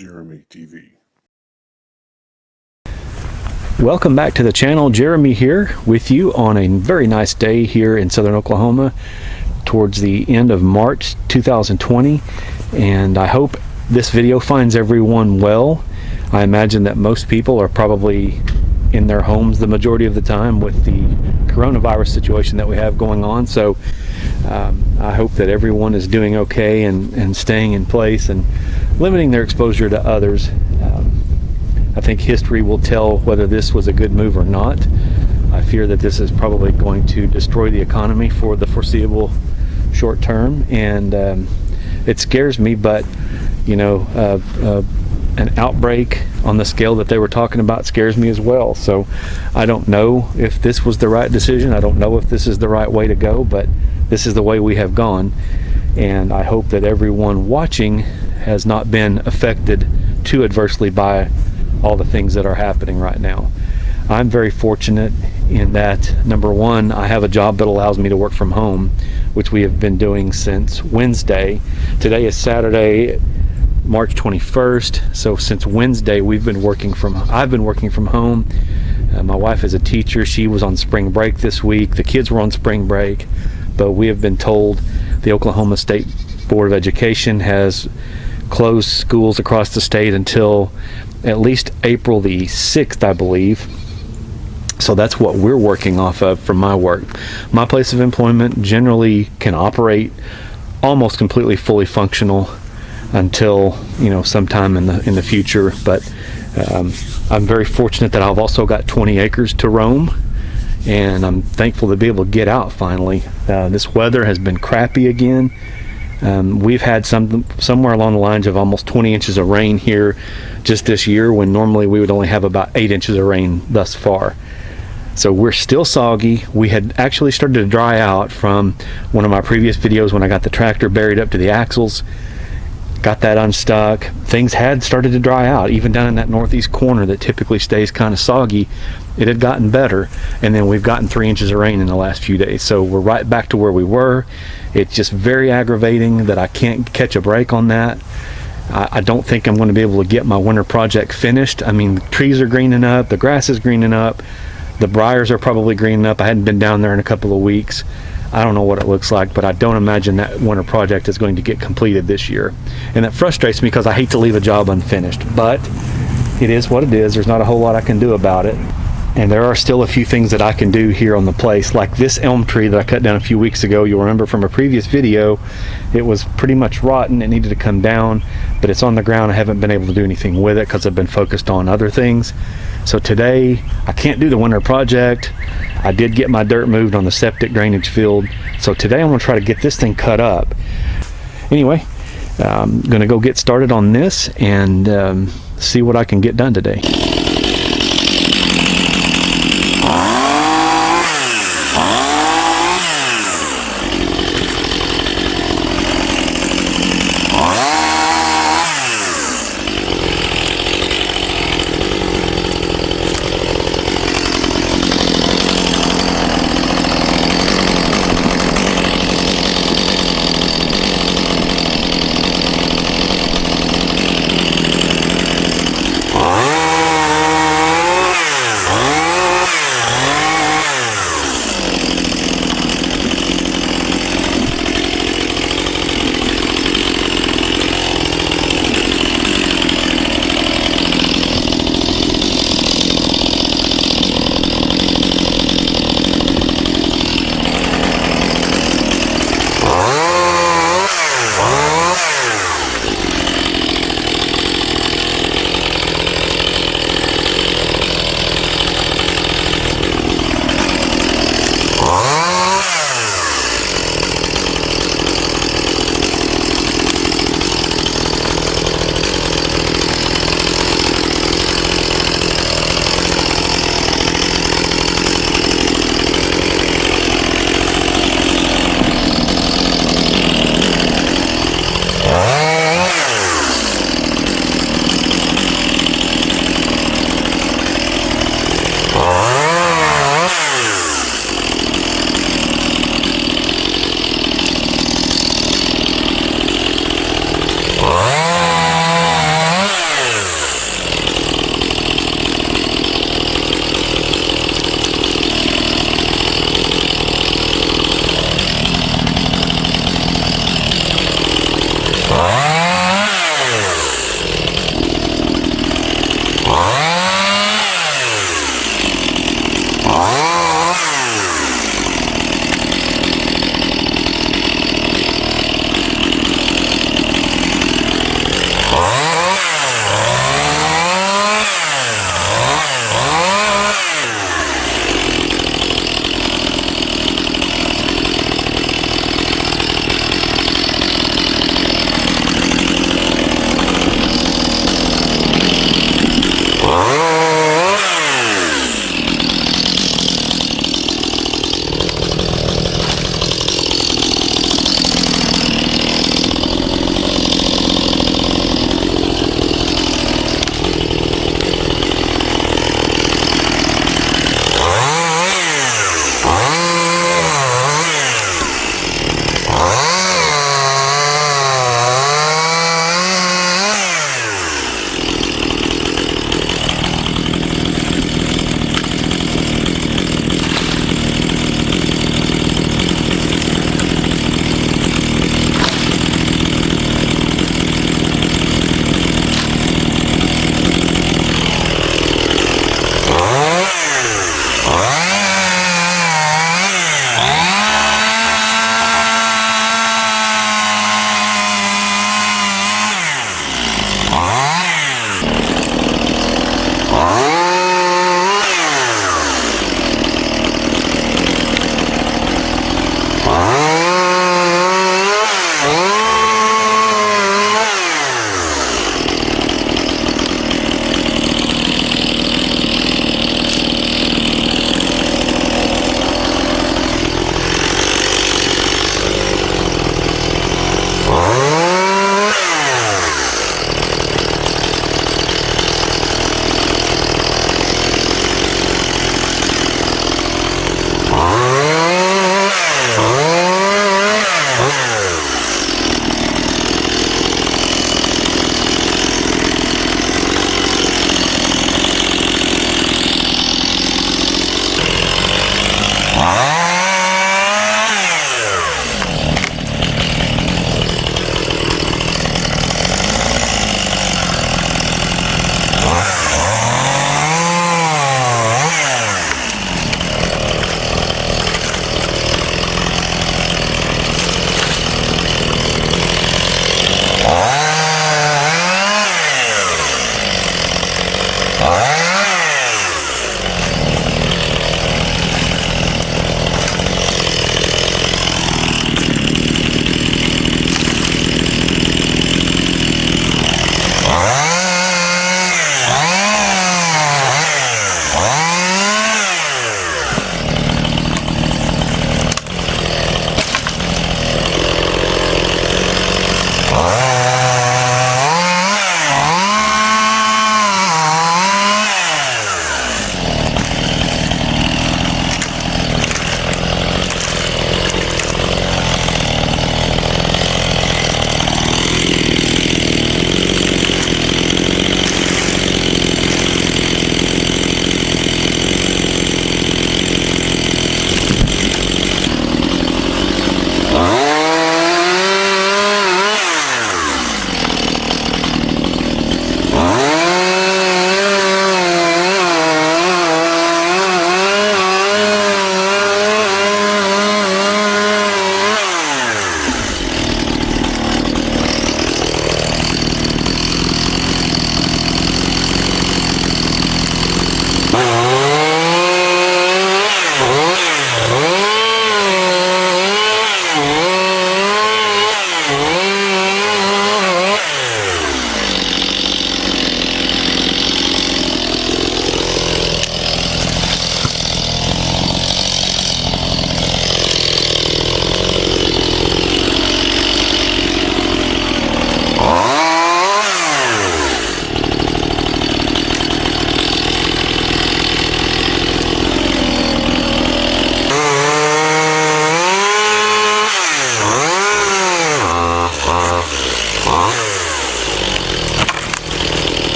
Jeremy TV. Welcome back to the channel. Jeremy here with you on a very nice day here in southern Oklahoma towards the end of March 2020, and I hope this video finds everyone well. I imagine that most people are probably in their homes the majority of the time with the coronavirus situation that we have going on, so I hope that everyone is doing okay and staying in place and limiting their exposure to others. I think history will tell whether this was a good move or not. I fear that this is probably going to destroy the economy for the foreseeable short term, and it scares me, but you know, an outbreak on the scale that they were talking about scares me as well. So I don't know if this was the right decision. I don't know if this is the right way to go, but this is the way we have gone, and I hope that everyone watching has not been affected too adversely by all the things that are happening right now. I'm very fortunate in that, number one, I have a job that allows me to work from home, which we have been doing since Wednesday. Today is Saturday, March 21st, so since Wednesday I've been working from home. My wife is a teacher. She was on spring break this week. The kids were on spring break, but we have been told the Oklahoma State Board of Education has closed schools across the state until at least April the 6th, I believe. So that's what we're working off of from my work. My place of employment generally can operate almost completely fully functional until, you know, sometime in the future, but I'm very fortunate that I've also got 20 acres to roam, and I'm thankful to be able to get out finally. This weather has been crappy again. We've had somewhere along the lines of almost 20 inches of rain here just this year, when normally we would only have about 8 inches of rain thus far. So we're still soggy. We had actually started to dry out from one of my previous videos when I got the tractor buried up to the axles, got that unstuck. Things had started to dry out, even down in that northeast corner that typically stays kind of soggy. It had gotten better, and then we've gotten 3 inches of rain in the last few days, so we're right back to where we were. It's just very aggravating that I can't catch a break on that. I don't think I'm going to be able to get my winter project finished. I mean, the trees are greening up, the grass is greening up, the briars are probably greening up. I hadn't been down there in a couple of weeks. I don't know what it looks like, but I don't imagine that winter project is going to get completed this year. And that frustrates me because I hate to leave a job unfinished, but it is what it is. There's not a whole lot I can do about it. And there are still a few things that I can do here on the place, like this elm tree that I cut down a few weeks ago. You'll remember from a previous video, it was pretty much rotten. It needed to come down, but it's on the ground. I haven't been able to do anything with it because I've been focused on other things. So today, I can't do the winter project. I did get my dirt moved on the septic drainage field. So today I'm going to try to get this thing cut up. Anyway, I'm going to go get started on this and see what I can get done today.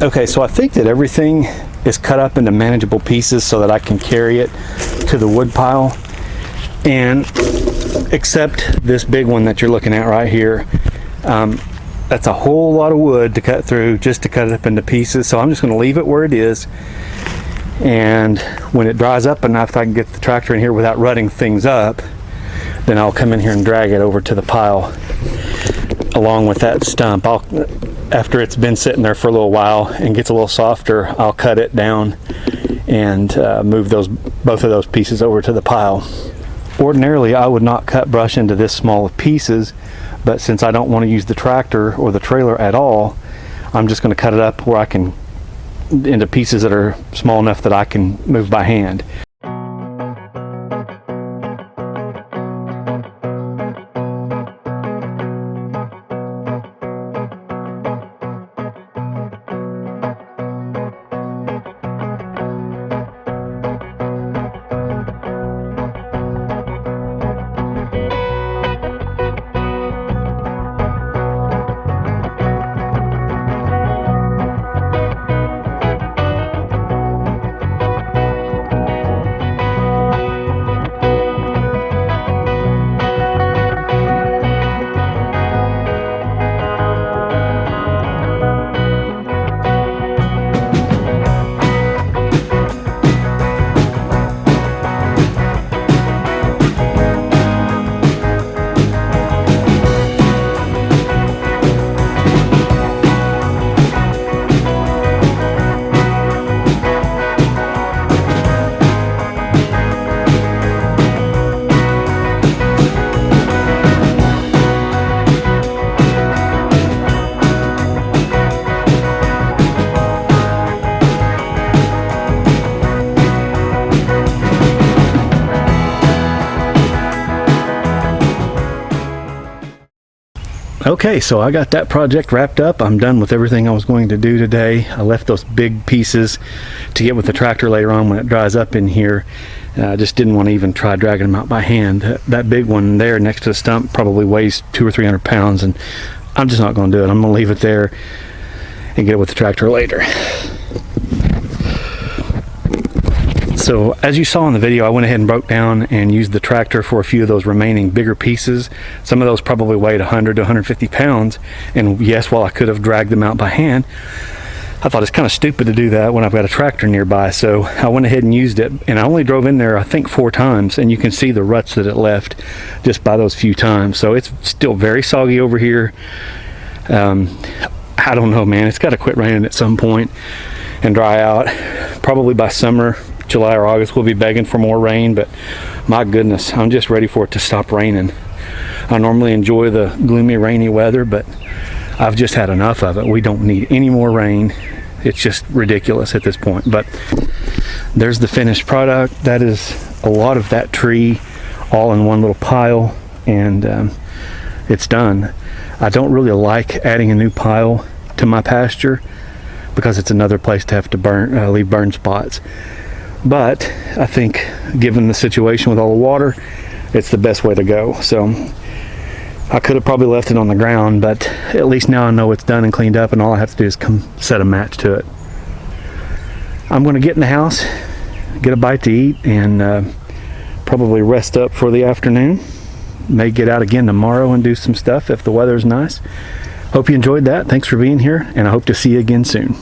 Okay, so I think that everything is cut up into manageable pieces so that I can carry it to the wood pile, and except this big one that you're looking at right here. That's a whole lot of wood to cut through just to cut it up into pieces, so I'm just going to leave it where it is, and when it dries up enough that I can get the tractor in here without rutting things up, then I'll come in here and drag it over to the pile along with that stump. After it's been sitting there for a little while and gets a little softer, I'll cut it down and move both of those pieces over to the pile. Ordinarily I would not cut brush into this small of pieces, but since I don't want to use the tractor or the trailer at all, I'm just going to cut it up where I can into pieces that are small enough that I can move by hand. Okay, so I got that project wrapped up. I'm done with everything I was going to do today. I left those big pieces to get with the tractor later on when it dries up in here. I just didn't want to even try dragging them out by hand. That big one there next to the stump probably weighs 200 or 300 pounds, and I'm just not going to do it. I'm going to leave it there and get it with the tractor later. So as you saw in the video, I went ahead and broke down and used the tractor for a few of those remaining bigger pieces. Some of those probably weighed 100 to 150 pounds. And yes, while I could have dragged them out by hand, I thought it's kind of stupid to do that when I've got a tractor nearby. So I went ahead and used it, and I only drove in there I think 4 times, and you can see the ruts that it left just by those few times. So it's still very soggy over here. I don't know, man, it's got to quit raining at some point and dry out. Probably by summer, July or August, we'll be begging for more rain, but my goodness, I'm just ready for it to stop raining. I normally enjoy the gloomy, rainy weather, but I've just had enough of it. We don't need any more rain. It's just ridiculous at this point. But there's the finished product. That is a lot of that tree all in one little pile, and it's done. I don't really like adding a new pile to my pasture because it's another place to have to leave burn spots. But I think given the situation with all the water, it's the best way to go. So I could have probably left it on the ground, but at least now I know it's done and cleaned up, and all I have to do is come set a match to it. I'm going to get in the house, get a bite to eat, and probably rest up for the afternoon. May get out again tomorrow and do some stuff if the weather's nice. Hope you enjoyed that. Thanks for being here, and I hope to see you again soon.